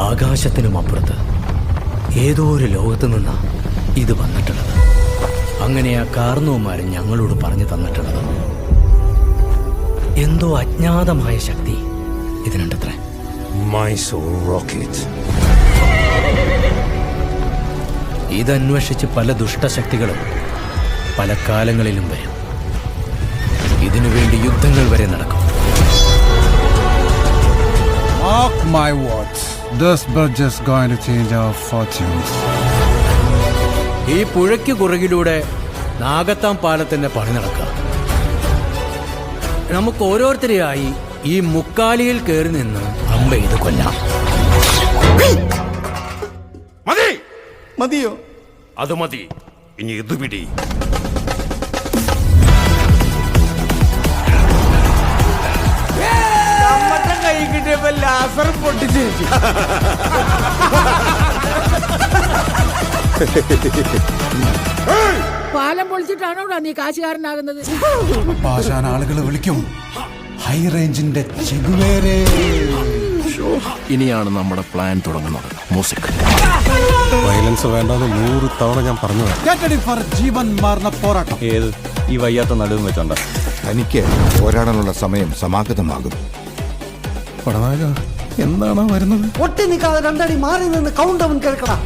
ആകാശത്തിനും അപ്പുറത്ത് ഏതോ ഒരു ലോകത്ത് നിന്നാ ഇത് വന്നിട്ടുള്ളത്. അങ്ങനെ ആ കാർന്നവന്മാരും ഞങ്ങളോട് പറഞ്ഞു തന്നിട്ടുള്ളത് എന്തോ അജ്ഞാതമായ ശക്തി ഇതിനുണ്ടത്രേ. Mysore rocket. ഇതന്വേഷിച്ച് പല ദുഷ്ടശക്തികളും പല കാലങ്ങളിലും വരും. ഇതിനുവേണ്ടി യുദ്ധങ്ങൾ വരെ നടക്കും. Mark my words, this bridge is going to change our fortunes. ഈ പുഴയ്ക്ക് കുറുകിലൂടെ നാഗത്താം പാലത്തിന്റെ പണി നടക്കുക. നമുക്ക് ഓരോരുത്തരെയായി ഈ മുക്കാലിയിൽ കയറി നിന്ന് അമ്പ ഇത് കൊല്ലാം. മതി, മതിയോ? അത് മതി. ഇനി ഇത് പിടി. കൈ കിട്ടിയപ്പോ ലാസർ പൊട്ടിച്ചു. പാലം പൊളിച്ചിട്ടാണോ നീ കാശുകാരനാകുന്നത്? പാഷാൻ ആളുകൾ വിളിക്കും ഹൈ റേഞ്ചിന്റെ ചെഗുവേരേ. ഇനിയാണ് നമ്മുടെ പ്ലാൻ തുടങ്ങുന്നത്. മ്യൂസിക് വയലൻസ് വേണ്ടെന്ന് 100 തവണ ഞാൻ പറഞ്ഞു. Get ready for ജീവൻ മാറുന്ന പോരാട്ടം. ഏത് ഈ വയ്യാത്ത നടുവും വെച്ചോണ്ട തനിക്ക് പോരാടാനുള്ള സമയം സമാഗതമാകും. പടനായക എന്താണോ വരുന്നത്? ഒട്ടി നിൽക്കാതെ 2 അടി മാറി നിന്ന് കൗണ്ട് അവൻ കേൾക്കണം.